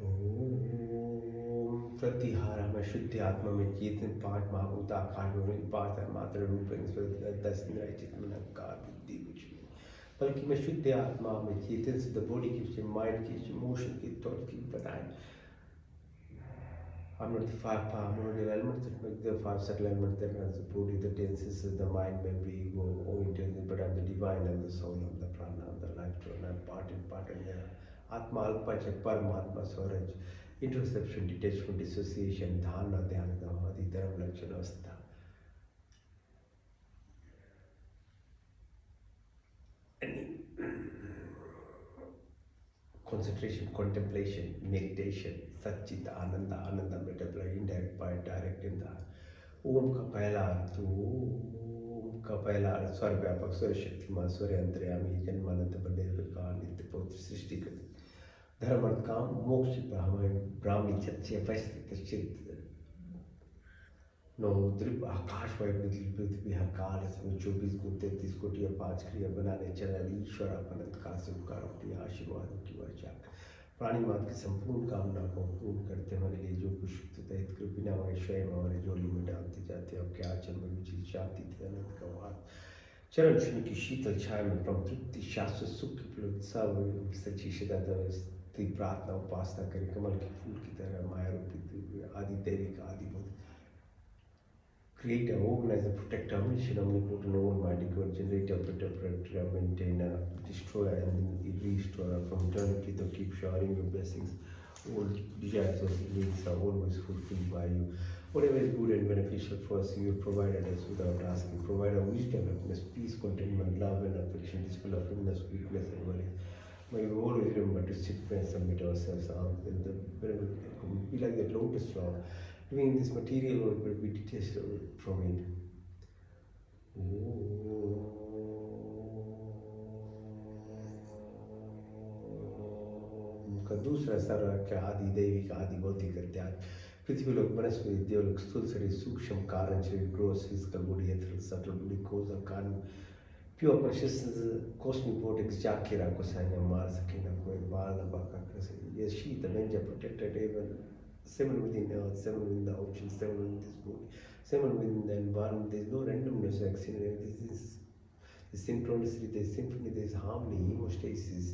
ओम प्रतिहार में शुद्ध आत्मा में चेतन पांच महाभूत आकाश में पांच मात्र रूप 10 इंद्रिय चित्त अहंकार बुद्धि कुछ नहीं, बल्कि मैं शुद्ध आत्मा में चेतन से the body keeps your mind keeps your motion keeps thought keeps but I'm not the five primordial elements that make the five subtle elements that runs the body, the tenses, the mind, memory, ego, all intelligence, but I'm the divine, I'm the soul, I'm the prana, I'm the life drawn, I'm part and there. Atma, Alpa, Paramatma, Swaraj, introspection, detachment, dissociation, dhana, dhyana, dhamadi, dharam, lakshana, avastha. concentration, contemplation, meditation, Satchit, Ananda, Ananda multiply indirect by direct in the ओम का पहला अर्थ ओम का पहला अर्थ स्वर व्यापक स्वर शक्तिमान स्वर अंतर्यामी जन्मानंद बंदेर नित्य पौत्र सृष्टि कर धर्म अर्थ काम मोक्ष ब्राह्मी क्षत्रिय वैश्य चित्त नौ द्रिप आकाश वायु पृथ्वी हर काल इसमें 24 गुण 33 कोटि और 5 क्रिया बनाने चले ईश्वर अनंत काल से उपकार अपने आशीर्वादों की वर्षा प्राणी मात्र की संपूर्ण कामना को पूर्ण करते हमारे लिए जो कुछ हित बिना हमारे स्वयं हमारे झोली में डालते जाते हैं क्या जन्म विजय शांति अनंत का वाद चरण शून्य की शीतल छाया में परम तृप्ति शाश्वत सुख की सब सच्ची श्रद्धा प्रार्थना उपासना करें कमल के फूल की तरह माया रूपी आदि दैविक आदि creator, organizer, protector, omniscient, omnipotent, almighty God, generator, protector, maintainer, destroyer, and restorer from eternity to keep showering your blessings. All desires of needs are always fulfilled by you. Whatever is good and beneficial for us, you have provided us without asking. Provide our wisdom, happiness, peace, contentment, love, and affection, dispel of illness, weakness, and worry. May we always remember to sit and submit ourselves out in the be like that lotus flower. Doing this material work will be detached from it. का दूसरा sir के आदि दैविक आदि भौतिक अध्याय पृथ्वी लोक वनस्पति देवलोक स्थूल शरीर sukshma karana sharira gross physical body ethereal subtle body causal karana pure consciousness cosmic vortex Jakira Kosanya Mars Kina Bala Baka yes she the Benja protected even 7 within earth, 7 within the ocean, 7 within this body, 7 within the environment. There is no randomness or accident. This is the synchronicity, there is symphony, there is harmony, hemostasis.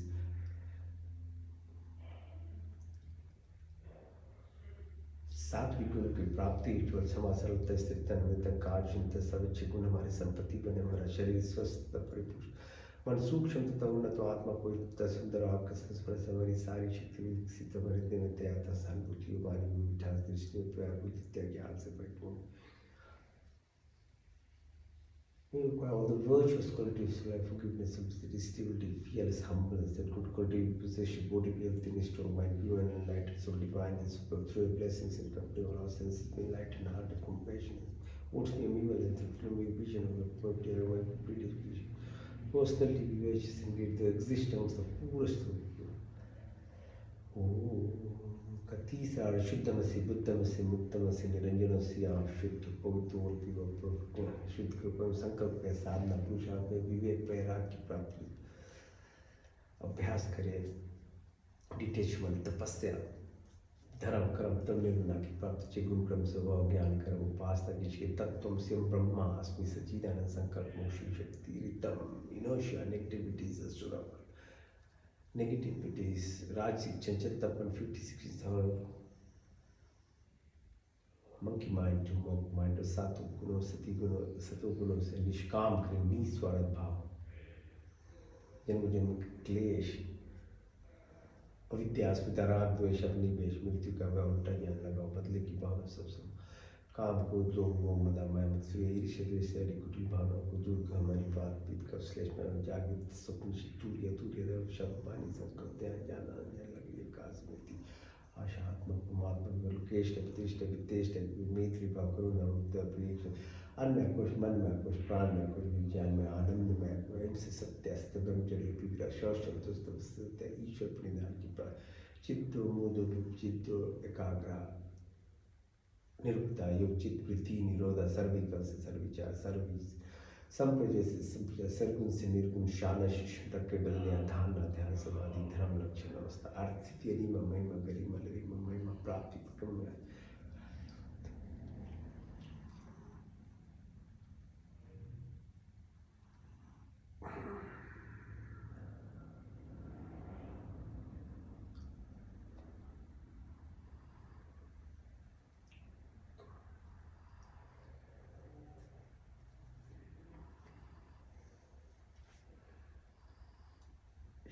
सात्विक गुण की प्राप्ति ईश्वर क्षमा सरलता स्थिरता निमित्त कार्य चिंता सविच्छ गुण हमारी संपत्ति बने हमारा शरीर स्वस्थ परिपुष्ट मन सूक्ष्म तथा उन्नत आत्मा को इतना सुंदर आपका संस्पर्श हमारी सारी शक्ति विकसित हमारे दिन में त्यागता सहानुभूति वाणी में मिठास दृष्टि में प्यार बुद्धि त्याग ज्ञान से परिपूर्ण We require all the virtuous qualities like forgiveness, sympathy, stability, fearless humbleness, that good quality possession, body, everything is strong, mind, pure and enlightened, so divine, this through your blessings and company of our senses, be enlightened, heart of compassion. What's the ambivalence and from your vision of the property of our complete vision? Personality, vivacious and great, the existence of the purest of का तीसरा शुद्धमसि बुद्धमसि मुक्तमसि निरंजनस्य आप शुद्ध पवित्र और पवित्र शुद्ध कृपा संकल्प के साधना पुरुषार्थ में विवेक वैराग्य की प्राप्ति अभ्यास करें डिटेचमेंट तपस्या धर्म कर्म तब निर्गुणा की प्राप्ति चे गुरु क्रम स्वभाव ज्ञान कर्म उपासना जिसके तत्व से ब्रह्मा अस्मि सच्चिदानंद sankalpa moksha shakti ritam inertia negativities asura negativities, Rajik Chanchatapan 56 monkey mind to monk mind, Satu Guno, Sati Guno, Sato Guno, and Nishkam Krim, Niswarat Bhav. Janmujan Klesh, Avidyasmita Rag, Dvesh, Nivesh, Mritu का वह उल्टा ज्ञान लगा बदले की भावना सब काम को लोग मोह मदा मैं मुझसे ईर्ष्या द्वेष आदि कुटिल भावनाओं को दूर कर हमारी बात पीत कर श्लेष में जागृत स्वप्न तूर्य शब्द पानी संस्कृत ध्यान ज्ञान ज्ञान लगी एकाश में थी आशात्मक परमात्मा लोकेश प्रतिष्ठ विदेश मैत्री भाव करुणा उत्तर प्रिय अन्न में कुछ मन में कुछ प्राण में कुछ विज्ञान में आनंद में इनसे सत्य अस्त्य ब्रह्मचर्य पीड़ा सत्य ईश्वर परिणाम की प्राप्ति चित्तो मोदो चित्तो एकाग्र निरुक्ता योग चित्त वृत्ति निरोधा सर्विकल से सर्विचार सर्विस संप्रजय से संप्रजय सर्गुण से निर्गुण शाला शिष्य तक के बलने ध्यान ध्यान समाधि धर्म लक्षण अवस्था आर्थिक यदि महिमा गरिमा लरिमा महिमा प्राप्ति क्रम में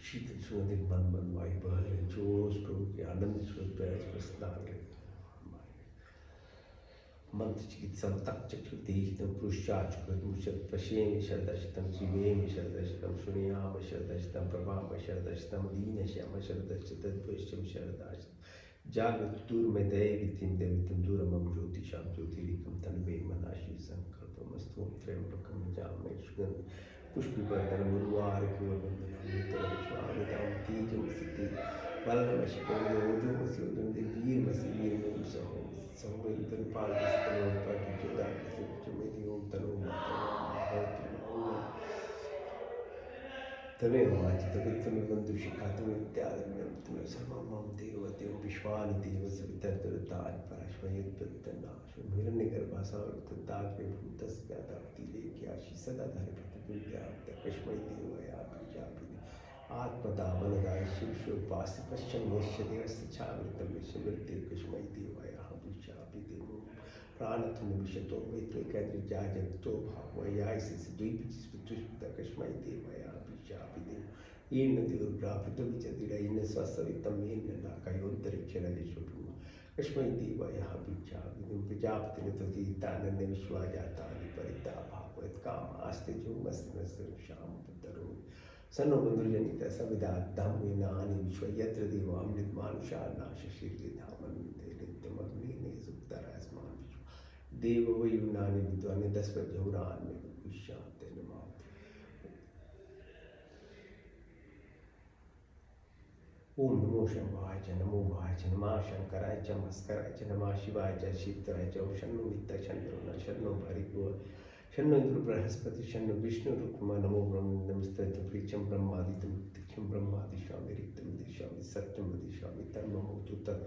शीतल सुगंधित बन बन वायु बह रहे जोश प्रभु के आनंद स्रोत पैर पर स्नान ले मंत्रचिकित्सं तक्षुदेहितं पुरुषाचुकृदुषत्पश्येमि शरदशतं जीवेमि शरदशतं शृणुयाम शरदशतं प्रभाम शरदशतं दीनश्याम शरदशतद्वैश्यं शरदाशतं जागृतुर्मदयवितिं देवितं दूरमं ज्योतिषां ज्योतिरिकं तन्मे मनाशि संकल्पमस्तु त्र्यम्बकं जामहे सुगन्धं पुष्पिवर्धनं उर्वारुकवन्दनं स्वामितां तेजं सिद्धि वल्लभशिखरोजोमस्योदं वीरमसि वीरमयं सहो संवैतन पालस्तनोपादिजोदाग्रसिचमेति ओं तनो तमेव वाचितवित्तमेव बन्धुशिखातमेव त्यागमेव तमेव सर्वं मम देवदेवं विश्वानि देव सवितर्तृतानि परश्वयद्वत्तनाशं हिरण्यगर्भासावृतदाग्रे भूतस्यादाप्तिरेक्याशि सदा धरिपतिव्याप्तकस्मै देवया प्रजापिते आत्मदावनदाय शिवशोपासि पश्यन् यस्य छावृतं विषमृत्ते कस्मै देवाय प्रजापिते प्राणत्वं विशतो वैत्वैकन्द्रजाजगतो भावयायसिद्विपितुष्पितः कस्मै देवाय प्रजापिते येन देवप्रापितविचतिरयेन स्वसवितं येन नाकयोन्तरिक्षरदिशोऽपि कस्मै देवाय प्रजापिते प्रजापतिर्त्वतीतानन्द विश्वाजातानि परिता भागवत्कामास्ते जोमस्मश्यां पुतरो सन्नो बन्धुर्जनिता सविदाद्धाम्येनानि विश्व यत्र देवामृतमानुषान्नाशशीर्षधामन्ते नित्यमग्निने सुप्तरास्मान् विश्व देववयुनानि विद्वानि दस्वजौरान्मे विश्यान्ते नमः ओम नमो शंभाय च नमो भाय च नमः शंकराय च मस्कराय च नमः शिवाय च शिवतराय च शन्नो मित्त शन्नो न शन्नो भरिगो शन्नो इंद्र बृहस्पति शन्नो विष्णु रुक्मा नमो ब्रह्म नमस्ते प्रीचम ब्रह्मादित्यं तीक्षं ब्रह्मादिशामि रिक्तं दिशामि सत्यं वदिशामि तन्ममोतु तत्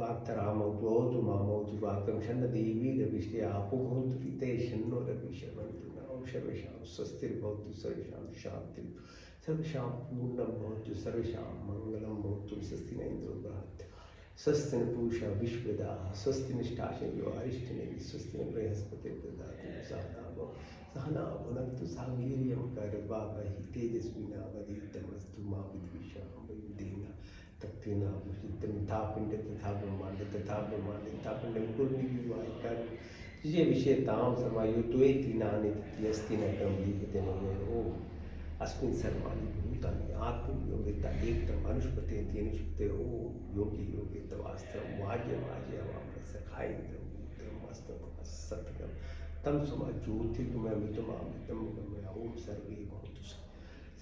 वाक्तरामौतु मामौतु वाक्तं शन्न देवी रविष्टे आपो होन्तु पिते शन्नो रविशमन्तु नौ सर्वेषां स्वस्तिर्भवतु सर्वेषां शान्तिः सर्वेषां पूर्णं भवतु सर्वेषां मङ्गलं भवतु स्वस्ति न इन्द्रो बृहत् स्वस्ति न पूषा विश्वदाः स्वस्ति निष्ठाशयो अरिष्टनेमि स्वस्ति न बृहस्पतिर्ददातु सहना भुनक्तु सह वीर्यं करवावहै तेजस्विनावधीतमस्तु मा विद्विषावयुधेन तप्तेन तथा पिण्ड तथा ब्रह्माण्ड तथा पिण्डं कुर्निवायिकान् ये विषयतां समायुत्वेति नानित्यस्ति न तं दीपते न ओम अस्मिन् सर्वाणि भूतानि आत्मयोगिता एकदम अनुष्पते अनुष्पते ओ योगी योगी तवास्त्रं वाज्य वाज्य वाम सखाइन्द्रं मस्तक सत्यम तम समा ज्योतिर्गमयमितमामृतं गमय ओम सर्वे भवन्तु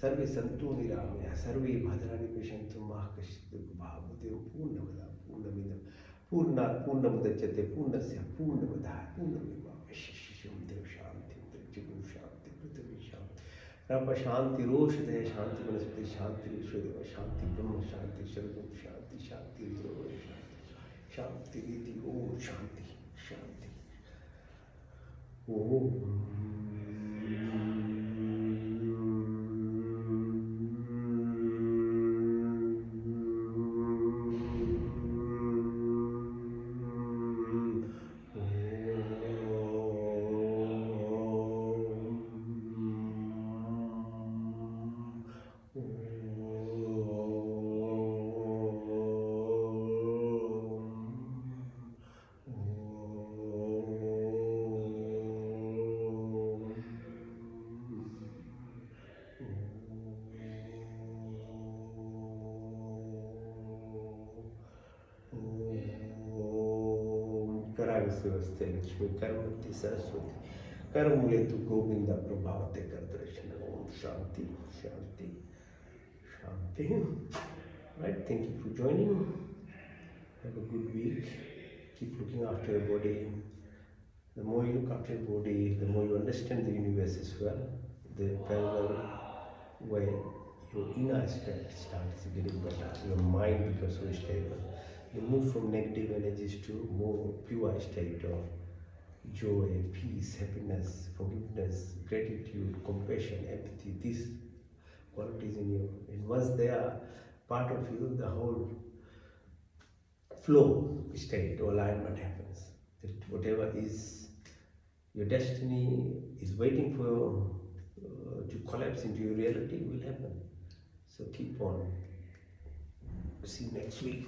सर्वे सन्तु निरामया सर्वे भद्राणि पश्यन्तु मा कश्चित् दुर्भाग्यं पूर्णमदा पूर्णमिदं पूर्णात् पूर्णमुदच्यते पूर्णस्य पूर्णमदाय पूर्णमेवावशिष्यं देव शान्तिं जगु शान्ति पृथ्वी शान्ति रब शांति रोषदय शांति वनस्पति शांति विश्वदेव शांति ब्रह्म शांति सर्वम शांति शांति शांति शांति रीति ओम शांति शांति ओम कराग्रस्ते लक्ष्मी कर्मवती सरस्वती कर्मूले तु गोविंद प्रभावते कर दर्शन ओम शांति शांति शांति right thank you for joining have a good week keep looking after your body the more you look after your body the more you understand the universe as well the parallel way your inner aspect starts getting better your mind becomes so stable you move from negative energies to more pure state of joy, peace, happiness, forgiveness, gratitude, compassion, empathy. These qualities in you, and once they are part of you, the whole flow state or alignment happens. That whatever is your destiny is waiting for to collapse into your reality will happen. So keep on. See you next week.